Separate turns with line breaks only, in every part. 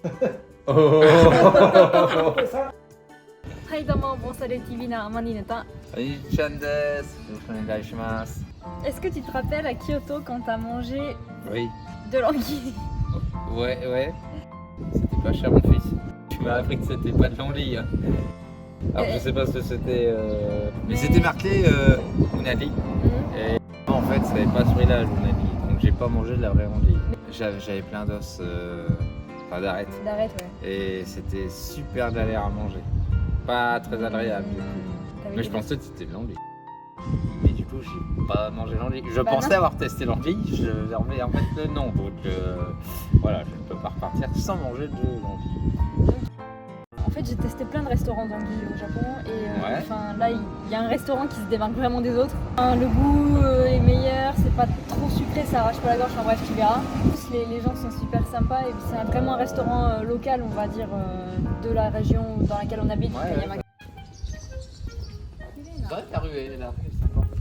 はいどうも、ボンサレ TV のアマニネタ。
はい、ちゃんです。よろしくお願いします。
Est-ce que tu te rappelles à Kyoto quand t'as mangé
Oui.
de l'anguille?
Ouais. C'était pas cher, mon fils. Tu m'as appris que c'était pas de l'anguille. Hein. Alors, je sais pas ce que c'était. Mais c'était marqué Unagi. Et en fait, ça n'avait pas ce prix-là, l'Unagi. Donc, j'ai pas mangé de la vraie anguille. J'avais plein d'os, enfin d'arêtes.
D'arrête, ouais.
Et c'était super galère à manger. Pas très agréable du coup. Mais je pensais que c'était de l'anguille. Mais du coup, j'ai pas mangé l'anguille. Je pensais avoir testé l'anguille, je remets en fait le nom. Donc voilà, je ne peux pas repartir sans manger de l'anguille.
En fait, j'ai testé plein de restaurants d'anguilles au Japon et
Ouais.
enfin là, il y a un restaurant qui se démarque vraiment des autres. Le goût est meilleur, c'est pas trop sucré, ça arrache pas la gorge. Enfin bref, tu verras. En plus, les gens sont super sympas et puis c'est vraiment un restaurant local, on va dire, de la région dans laquelle on habite.
Ouais,
Kayama.
C'est vrai que la rue est sympa.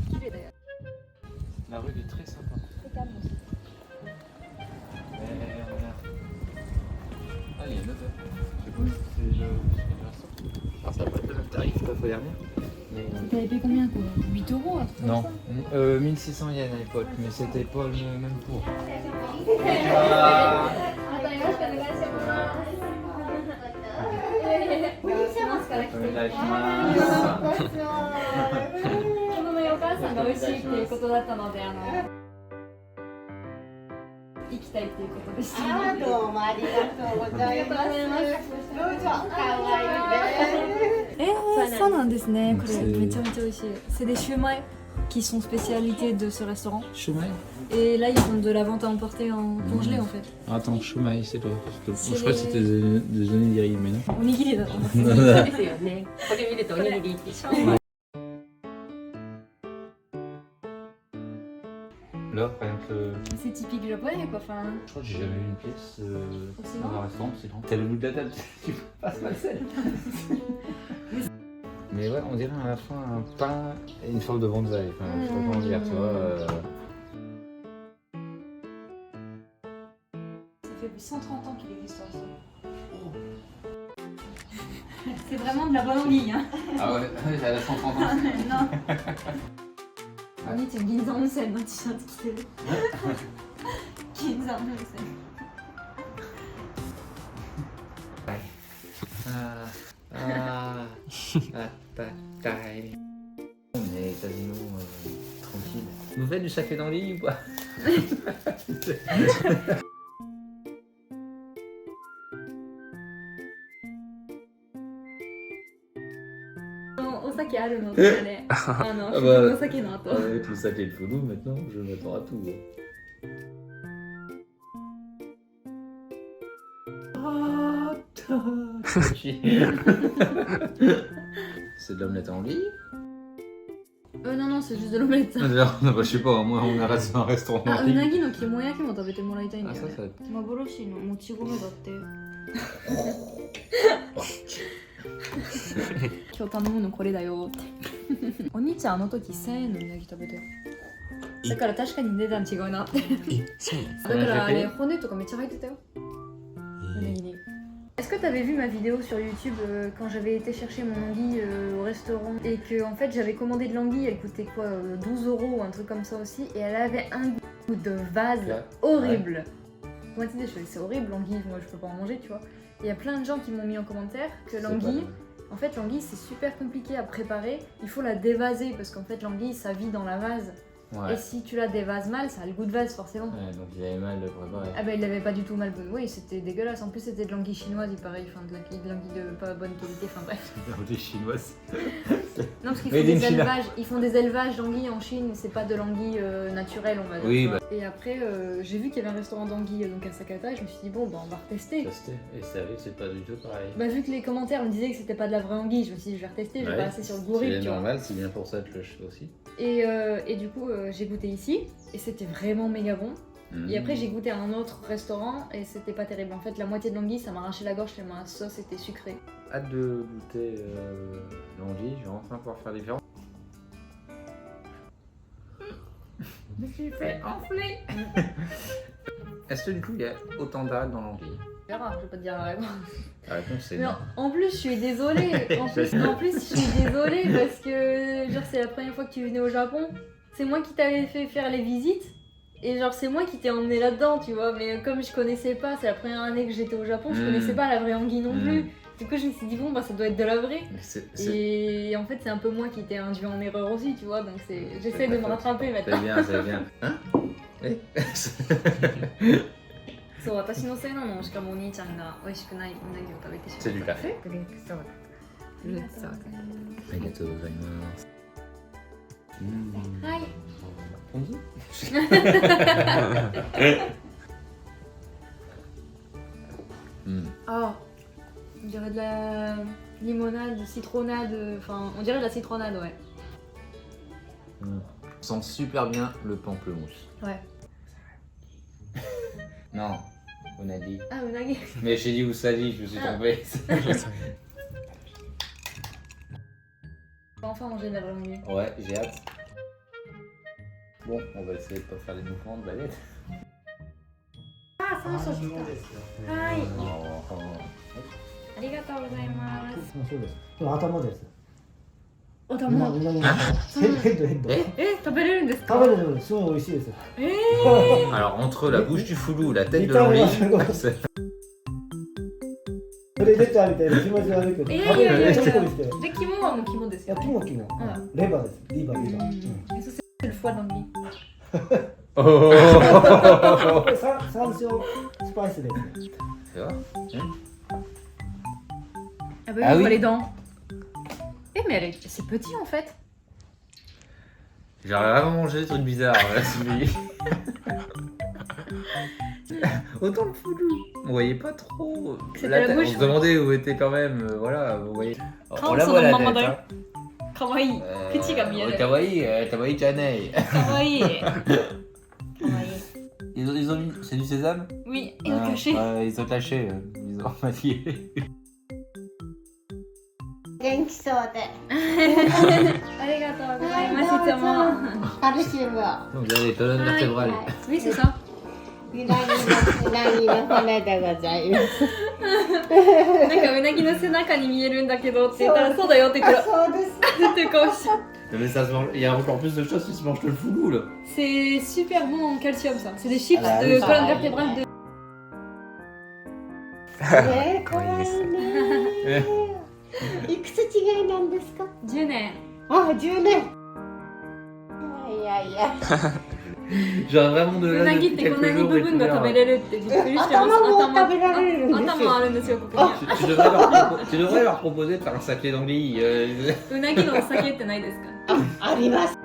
Stylé, d'ailleurs.
La rue est très sympa.
Très calme aussi.
Ah, il y a une autre. Je sais pas si c'est le restaurant. Alors, ça va pas être le même tarif que la fois dernière.
T'avais payé combien quoi? 8 euros un truc comme
Non,
ça
1600 yens à l'époque, mais c'était pas le même pour.
C'est des shumai qui sont spécialités de ce restaurant.
Shumai.
Et là, ils font de la vente à emporter en congelé en fait.
Attends, shumai, c'est quoi? Je
C'est
crois que c'était des onigiri, mais non.
Onigiri da to思う。
ですよね。これ見るとおにぎりってしょ。
Là, rien que.
C'est typique japonais quoi. Enfin,
Je crois que j'ai jamais vu une pièce
Aussi
dans
grand
un restaurant aussi grand. T'as le bout de la table, tu passes la scène. Mais ouais, on dirait à la fin un pain et une forme de bonsaï. Enfin, je sais pas comment dire, tu vois.
ça fait 130 ans qu'il existe ce restaurant. C'est vraiment de la bonne anguille hein.
Ah ouais, elle a 130 ans.
Non. お兄ちゃん銀座温泉の T シャツ着てる。銀座温泉。
Bataille. On est quasiment tranquille. Nouvelle du café d'anguille ou pas?
Osake あるのとかね。お酒の後。
Avec le saké de Fugu, maintenant, je m'attends à tout. C'est de l'omelette en anguille?
Non, c'est juste de l'omelette.
Je sais pas, moi on arrête sur un restaurant
あ、う
d'anguille.
なぎの肝焼きも食べてもらいたいんだ
Ah
よ
ça,
ね。
ça va être...
幻のもち米だって。今日頼むのこれだよって。お兄ちゃんあの時1000円のうなぎ食べて。だから確かに値段違うなって。だからあれ骨とかめっちゃ入ってたよ。うなぎに。Est-ce que tu avais vu ma vidéo sur YouTube quand j'avais été chercher mon anguille au restaurant et que en fait j'avais commandé de l'anguille, elle coûtait quoi 12 euros ou un truc comme ça aussi et elle avait un goût de vase horrible. Moi tu sais, c'est horrible l'anguille, moi je peux pas en manger tu vois. Il y a plein de gens qui m'ont mis en commentaire que l'anguille, en fait l'anguille c'est super compliqué à préparer, il faut la dévaser parce qu'en fait l'anguille ça vit dans la vase.
Ouais.
Et si tu la dévases mal, ça a le goût de vase forcément.
Ouais, donc il avait mal de préparer.
Ah bah il avait pas du tout mal. Oui, c'était dégueulasse. En plus c'était de l'anguille chinoise, il paraît. Enfin de l'anguille de pas bonne qualité. Enfin bref.
L'anguille chinoise.
Non parce qu'ils font des élevages. Ils font des élevages d'anguilles en Chine. C'est pas de l'anguille naturelle on va dire.
Oui,
tu vois. Et après j'ai vu qu'il y avait un restaurant d'anguilles donc à Sakata et je me suis dit bon bah on va retester.
Et c'est vrai que c'est pas du tout pareil.
Bah vu que les commentaires me disaient que c'était pas de la vraie anguille, je me suis dit je vais retester. Je vais pas passer sur le gourri.
C'est normal, c'est bien pour ça que je fais aussi.
Et du coup j'ai goûté ici et c'était vraiment méga bon. Et après j'ai goûté à un autre restaurant et c'était pas terrible. En fait la moitié de l'anguille ça m'a arraché la gorge tellement la sauce était sucrée.
Hâte de goûter l'anguille, je vais enfin pouvoir faire différent. Je me suis fait enfler. Est-ce que du coup il y a autant d'algues dans l'anguille?
verra, je vais pas te dire la réponse.
La réponse c'est
Mais
non.
en plus, je suis désolée. En plus, je suis désolée parce que genre c'est la première fois que tu venais au Japon. C'est moi qui t'avais fait faire les visites. Et genre c'est moi qui t'ai emmené là-dedans, tu vois. Mais comme je connaissais pas, c'est la première année que j'étais au Japon, je connaissais pas la vraie anguille non plus. Du coup, je me suis dit, bon, bah ça doit être de la vraie. Et en fait, c'est un peu moi qui t'ai induit en erreur aussi, tu vois. Donc j'essaie de me rattraper maintenant.
C'est bien. Hein? Eh
そう、私のせいなの。しかもお兄ちゃんが美味しくないうなぎを食べてしまった。
C'est du café?
フレークソーダ。フルーツソーダ。
ありがとうございます。
はい。Ah, on dirait de la limonade, citronnade, enfin, on dirait de la citronnade, ouais.
On sent super bien le pamplemousse.
Ouais.
Non, on a dit.
Ah, unagi.
Mais j'ai dit Usagi, je me suis trompé.
On va enfin manger de la vraie anguille.
Ouais, j'ai hâte. Bon, on va essayer de pas faire les mouvements de baguette.
Ah, ça, ça, ça. Hi.
Oh.
ありがとうございます。
そうです。頭です。
おたま。
うなぎのヘッドヘッド。
食べれるんですか？
食べるのすごい美味しいです。
Alors, entre la bouche du foulou, la tête de l'anguille, c'est-
それ出たみたいな気持ち悪いけど。
いやいやいやいや
チョコにして。い
で、肝はもう肝です
や
よね。
肝肝。レバーです。リバーリバー。
Et ça, c'est le foie d'anguille.
Oh.
これ山椒スパイスです。
Tu vois?
Ah bah oui,
Ah
on
oui.
voit les dents. Mais c'est petit en fait.
J'aurais vraiment mangé des trucs bizarres. Celui. Autant le foulou, on voyait pas trop.
C'était
La
la
tête,
bouche,
on se
ouais.
demandait où était quand même. Voilà, vous voyez.
Quand
On la
on
voit
s'en
la
demande
tête.
d'un- Kawaii. Petit comme il y a.
Kawaii chanei.
Kawaii. Kawaii.
Ils ont mis. C'est du sésame?
Oui, ils ont caché.
Ils ont caché. Ils ont maquillé.
元気そうで。
ありがとうございます。いつも。
カルシウムを。
On dirait des colonnes vertébrales.
Oui, c'est ça.
うなぎの骨でございます。
なんかうなぎの背中に見えるんだけどって言ったらそうだよって言って
そうです。
っていう顔して
Mais ça se mange. Il y a encore plus de choses qui se mangent que le foulou là.
C'est super bon en calcium ça. C'est des chips
Ah,
de
oui,
colonne
ça.
vertébrale de.
ねえ、かわいいね。いくつ違いなんですか。
10年。
あ、10年。いやいや。
Genre vraiment de
う
là
なぎっ
depuis
てこんな
quelques
に
jours
部
et
分
tout,
が
là.
食べれるってびっくりしてます。
頭も食べられるんですよ。
頭あるんですよここに。
Tu devrais leur proposer de faire un saké d'anguille.
うなぎのお酒ってないですか？
あります。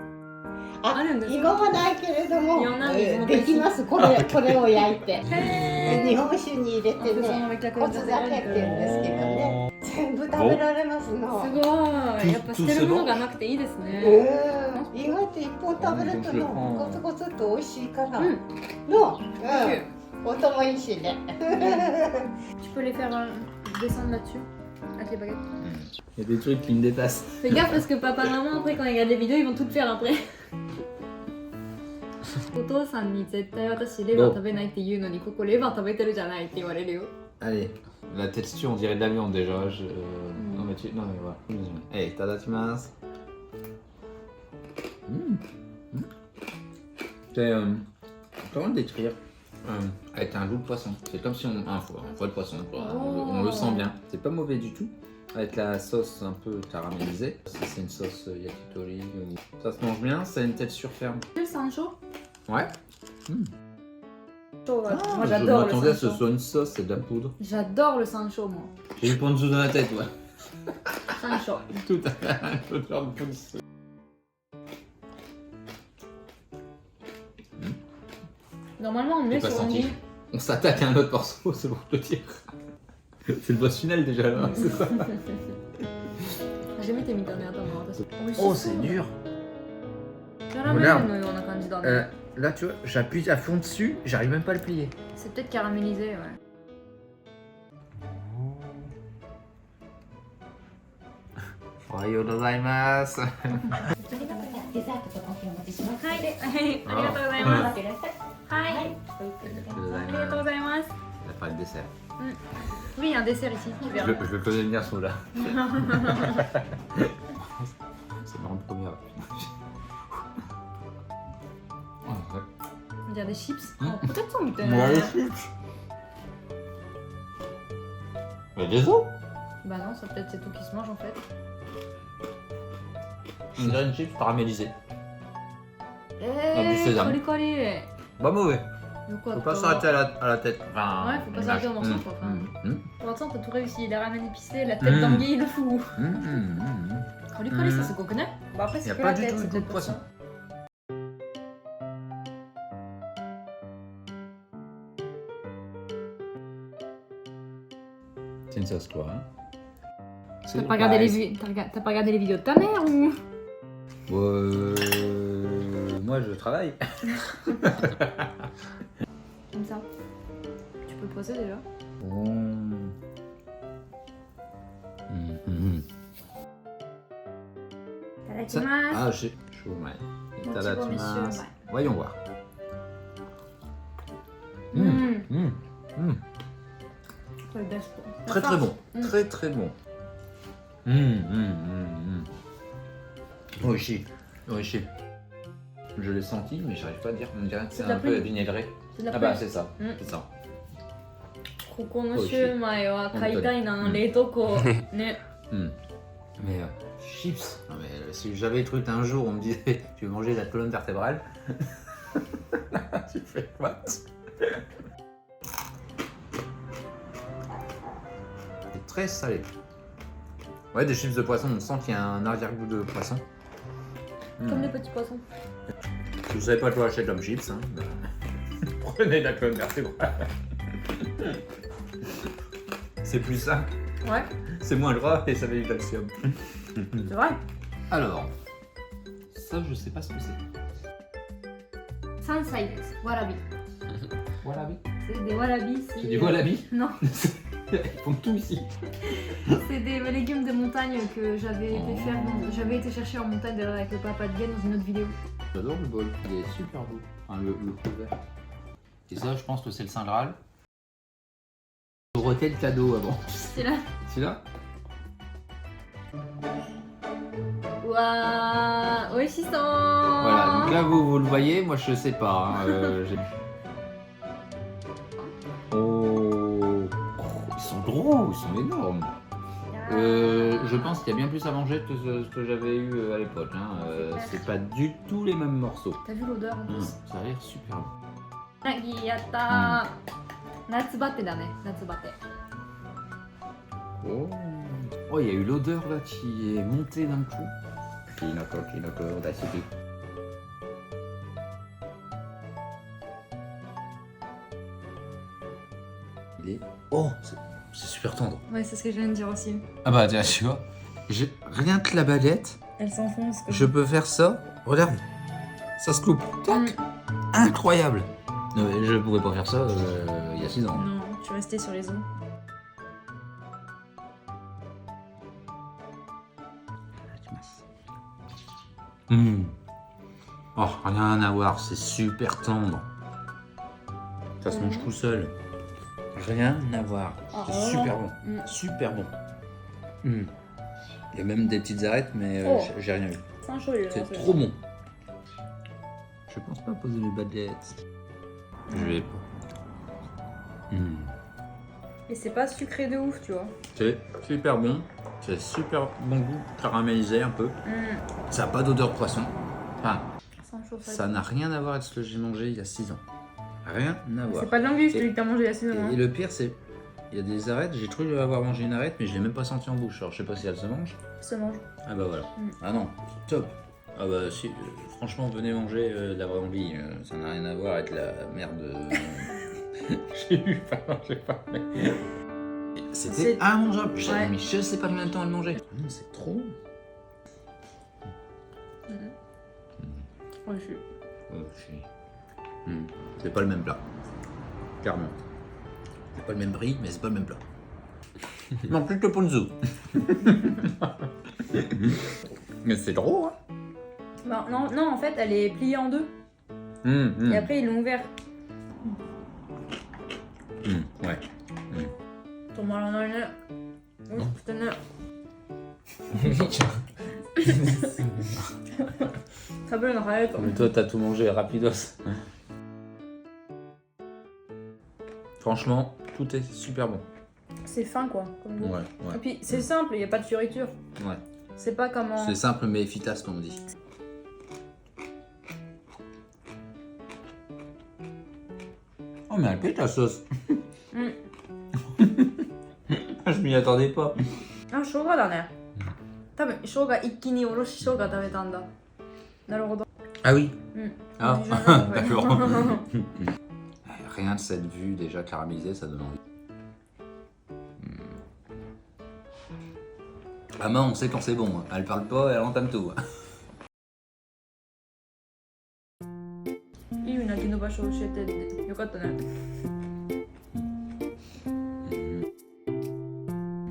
あるんですか？
イゴはないけれども、
いやなんで
できます。これを焼いて、
へ
日本酒に入れてね、コツ酒って言うんですけどね、全部食べられますの。
すごい。やっぱ捨てるものがなくていいですね。
意外と一本食べるとのゴツゴツっと美味しいから
うん
の、音もいいしね。
Tu peux les faire descendre là-dessus avec les baguettes.
Il y a des trucs qui me dépassent.
Fais gaffe parce que papa et maman après quand ils regardent les vidéos ils vont tout faire après. お父さんに絶対私レバー食べないって言うのにここレバー食べてるじゃないって言われるよ。
Allez, la texture on dirait de la viande déjà. Non mais tu. Non mais voilà. Hey, tadatimasu. C'est. Comment le décrire? Avec un goût de poisson. C'est comme si on. Un foie de poisson. On le sent bien. C'est pas mauvais du tout. Avec la sauce un peu caramélisée. Si c'est une sauce yakitori. Ça se mange bien, ça a une texture ferme.
Le sancho.
Ouais.
Moi
Je
j'adore le
m'attendais à ce que ce
sancho.
soit une sauce, c'est de la poudre.
J'adore le sancho moi.
J'ai eu ponzu dans la tête, ouais.
Sancho.
Tout à fait un odeur de ponzu.
Normalement on le met
J'ai pas
sur
senti.
l'anguille.
On s'attaque à un autre morceau, c'est pour te dire. C'est le boss final déjà là, c'est ça.
初めて見たね頭私。美味しそう。
Oh, c'est dur.
キャラメルのような感じだね。
Là, tu vois, j'appuie à fond dessus, j'arrive même pas à le plier.
C'est peut-être caramélisé, ouais.
Ohayou gozaimasu.
デザートとかお持ちします。
はい、はい、ありがとうございます。
いらっしゃい。
はい、ありがとうございます。
Ça fera le dessert.
Oui, il y a un dessert ici, tu verras.
Je vais poser venir celui-là. C'est marrant de première.
On dirait des chips. Peut-être ça, mais
Moi les chips. Mais des os.
Bah non, ça peut-être c'est tout qui se mange en fait.
On dirait une chips caramélisée.
Eh,
du sésame.
colis colis.
Pas mauvais.
Faut
Faut pas s'arrêter à la tête. Enfin,
Ouais, faut pas s'arrêter au morceau, quoi. Enfin.
Mmh.
Pour l'instant, t'as tout réussi. Les ramen épicés, la tête d'anguille, le fou. Colis colis, ça se connaît. Bah après,
Y a
c'est que
pas
la
du
tête,
tout le
c'est
goût de
peut-être pour
poisson.
ça.
C'est une sauce quoi. Hein.
T'as pas regardé t'as pas regardé les vidéos de ta mère ou?
Moi je travaille.
Comme ça. Tu peux poser déjà. Tadakimasu.
Ah, je chaud, ouais.
Mon petit beau monsieur, ouais.
Voyons voir.
C'est le best.
Très très bon. Très très bon. Oishi. Oishi. Je l'ai senti, mais j'arrive pas à dire. On dirait que c'est
de la
un peu
plume.
vinaigré.
C'est de la
Ah bah
plume.
c'est ça.
Mm.
C'est ça.
ここのシュウマイは買いたいな、
本当に
冷凍庫ね。
Mais chips. Non, mais si j'avais cru qu'un jour on me disait tu veux manger la colonne vertébrale. Tu fais quoi? C'est très salé. Ouais, des chips de poisson, on sent qu'il y a un arrière-goût de poisson.
Comme les petits poissons.
Si vous savez pas quoi acheter comme chips, hein, prenez la colonne vertébrale. C'est plus simple,
Ouais,
c'est moins gras et ça met du calcium.
c'est vrai.
Alors, ça je sais pas ce que c'est.
Sansai desu. Warabi.
Wallaby.
C'est des warabi.
C'est du wallaby.
Non,
Ils font tout ici.
c'est des légumes de montagne que j'avais été
Oh.
faire. J'avais été chercher en montagne d'ailleurs avec le papa de Guen dans une autre vidéo.
J'adore le bol, il est super beau. Enfin, le couvert. Et ça, je pense que c'est le Saint Graal. J'aurais le cadeau avant.
C'est là.
C'est là?
Waouh, oishiso.
Voilà, donc là vous le voyez, moi je sais pas. Hein, oh, ils sont gros, ils sont énormes. Je pense qu'il y a bien plus à manger que ce que j'avais eu à l'époque. Hein. C'est pas du tout les mêmes morceaux.
T'as vu l'odeur en plus?
Ça a l'air super bon.
Nagi yatta. Natsubate da ne, natsubate.
Oh, il y a eu l'odeur là qui est montée d'un coup. Kinoko, daisuki. Oh, c'est super tendre.
Ouais, c'est ce que je viens de dire aussi.
Ah bah tiens, tu vois, rien que la baguette,
Elle s'enfonce.
je peux faire ça. Regarde, ça se coupe. Tac. Incroyable. Non, mais je pouvais pas faire ça il y a 6 ans.
Non, tu restais sur les os.
Oh, rien à voir, c'est super tendre. Ça se mange tout seul. Rien à voir. C'est
Oh.
super bon. Super bon. Il y a même des petites arêtes, mais j'ai rien vu.
C'est un chaud, lui.
C'est trop bon. Je pense pas poser les baguettes. Je vais pas.
Et c'est pas sucré de ouf, tu vois.
C'est super bon. C'est super bon goût, caramélisé un peu. Ça n'a pas d'odeur de poisson. Enfin,
C'est un chaud,
ça n'a rien à voir avec ce que j'ai mangé il y a 6 ans. Rien à voir.
C'est pas de l'anguille, celui
Et-
que t'as mangé il y a 6 ans.
Et le pire, c'est. Il y a des arêtes, j'ai cru avoir mangé une arête, mais je l'ai même pas senti en bouche. Alors je sais pas si elle se mange.
Se mange.
Ah bah voilà. Ah non, top. Ah bah si, franchement, venez manger de la vraie envie. Ça n'a rien à voir avec la merde. J'ai eu, pardon, j'ai pas. C'était
C'est-
immangeable. J'avais
Ouais.
mis je sais pas combien de temps à le manger. C'est trop bon.
Ouais, je suis.
C'est pas le même plat. Clairement. C'est pas le même prix, mais c'est pas le même plat. Non, plus que le ponzu. Mais c'est drôle, hein.
Bah, non, en fait, elle est pliée en deux. Et après, ils l'ont ouvert.
Ouais.
止まらないね。美味しくてね。食べるの早いかも。
Mais toi, t'as tout mangé rapidos. Franchement, tout est super bon.
C'est fin quoi. Comme goût.
Ouais,
Et
ouais.
puis c'est simple, il n'y a pas de fioriture.
Ouais.
C'est pas comme en...
C'est simple mais efficace, comme on dit. Oh, mais elle pète la sauce. Je m'y attendais pas.
あ、生姜だね。多分生姜一気におろし生姜食べたんだ。なるほど。
Ah oui.
うん。
Ah,
同じだなこれ
d'accord. Rien de cette vue déjà caramélisée, ça donne envie. Maman, on sait quand c'est bon. Hein. Elle parle pas, elle entame tout.
いいうなぎの場所教えてよかったね。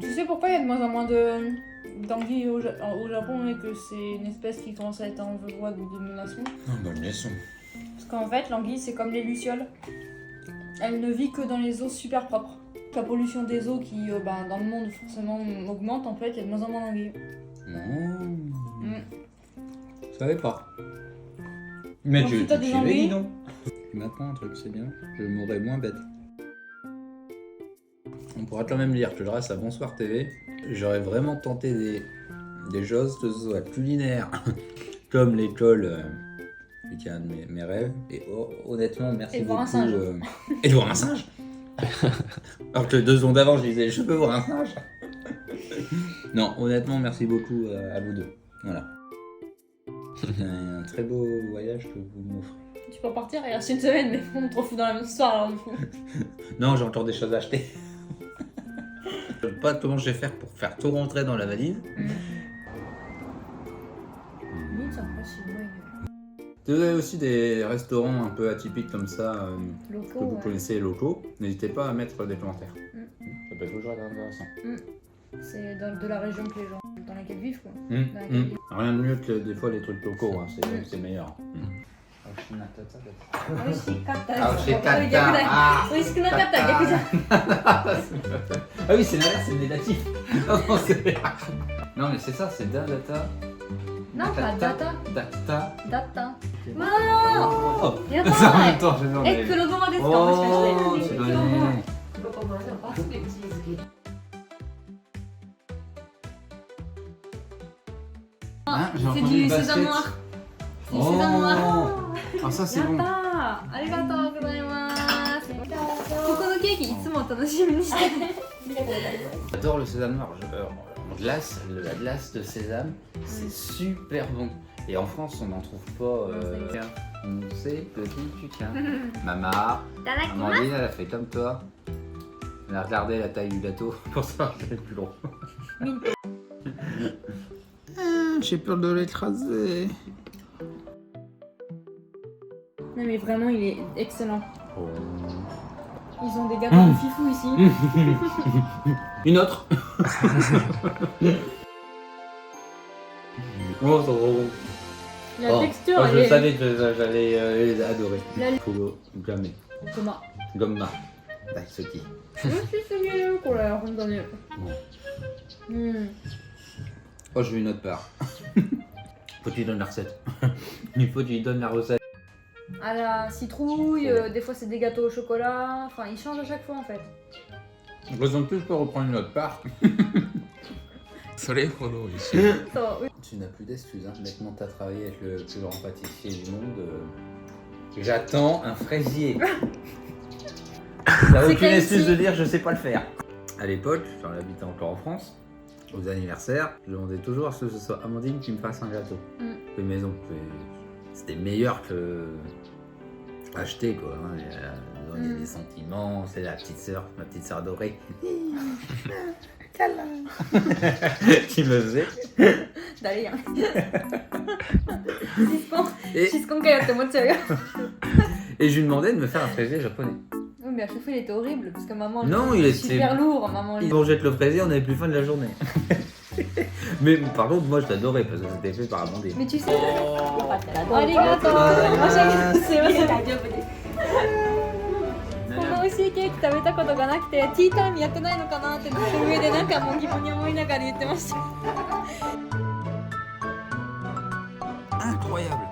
Tu sais pourquoi il y a de moins en moins d'anguilles au Japon et que c'est une espèce qui commence à être en voie de menacement?
Bonne leçon.
Parce qu'en fait, l'anguille, c'est comme les lucioles. Elle ne vit que dans les eaux super propres. La pollution des eaux qui, dans le monde, forcément, augmente, en fait, il y a de moins en moins d'anguilles.
Je savais pas. Mais
Donc,
tu
si t'as des
es
envies-
dis donc. Tu m'apprends un truc, c'est bien. Je mourrai moins bête. On pourra quand même dire que grâce à Bonsoir TV, j'aurais vraiment tenté des choses que ce soit culinaires, comme l'école, qui est un de mes rêves. Et honnêtement, merci
Et
beaucoup.
voir un singe.
Et de voir un singe. Alors que 2 secondes avant, je disais, je peux voir un singe. Non, honnêtement, merci beaucoup à vous deux. Voilà. Un très beau voyage que vous m'offrez.
Tu peux partir et rester une semaine, mais on te refout dans la même histoire, alors du coup.
Non, j'ai encore des choses à acheter. Je sais pas comment je vais faire pour faire tout rentrer dans la valise. Si vous avez aussi des restaurants un peu atypiques comme ça, que vous connaissez locaux, n'hésitez pas à mettre des commentaires. Ça peut être toujours intéressant.
C'est de la région que les gens dans laquelle vivent, quoi.
Rien de mieux que des fois les trucs locaux, hein, c'est meilleur. Ah oui, c'est l'inverse, c'est négatif. Non, mais c'est ça, c'est data.
Non, pas data.
Data.
Data.
Oh,
やばい。
en même temps, je vais en aller.
黒ごまですか？
Oh,
もしかして。
c'est donné. Hein, j'ai
C'est
entendu
du
le basket.
sésame noir. C'est du sésame noir.
Ah, ça c'est
やっ
bon.
たー。ありがとうございます。ここのケーキいつも楽しみにしてる。
J'adore le sésame noir. En glace, la glace de sésame, c'est super bon. Et en France, on n'en trouve pas. On sait que qui tu tiens. Maman, Amandine, elle a fait comme toi. Elle a regardé la taille du gâteau pour savoir que c'est plus gros. J'ai peur de l'écraser.
Non mais vraiment il est excellent.
Oh.
Ils ont des gâteaux de fifou ici.
Une autre. Oh, c'est trop bon.
La texture
je
elle est...
savais que j'allais les adorer.
La-
Fugo, Gomma,
ごま。
Gomma, Daisuki.
美味しすぎるこれ本当に。うん。
Oh, je veux une autre part. Faut que tu lui donnes la recette. Il faut que tu lui donnes la recette.
À la citrouille, des fois c'est des gâteaux au chocolat. Enfin ils changent à chaque fois en fait.
Heureusement que je peux reprendre une autre part.
それほど美味しい。
So,
Tu n'as plus d'excuses, hein. Maintenant t'as travaillé avec le plus grand pâtissier du monde. J'attends un fraisier. T'as aucune
quel
excuse
ici
de dire je sais pas le faire. À l'époque, quand j'habitais encore en France, aux anniversaires, je demandais toujours à ce que ce soit Amandine qui me fasse un gâteau. De maison. C'était meilleur que acheter quoi. Hein. Il y a des sentiments, c'est la petite sœur, ma petite sœur adorée. Qui me faisait.
誰やん。シスコン、
Et,
シスコンかよって思っちゃうよ。
et je lui demandais de me faire un fraisier japonais.
Oui, mais à chaque fois il était horrible parce que maman
Non, il
était
était-
super lourd. Maman,
Ils mangeaient le fraisier, on n'avait plus faim de la journée. Mais par contre, moi je l'adorais parce que c'était fait par Amandine.
Mais tu sais,
よかったらどうぞ。
ありがとう。申し訳ない。すいません。大丈夫です。こんな美味しいケケーキ食べたことがなくてティータイムやってないのかなってずっと上でなんかもう疑問に思いながら言ってました。
Incroyable.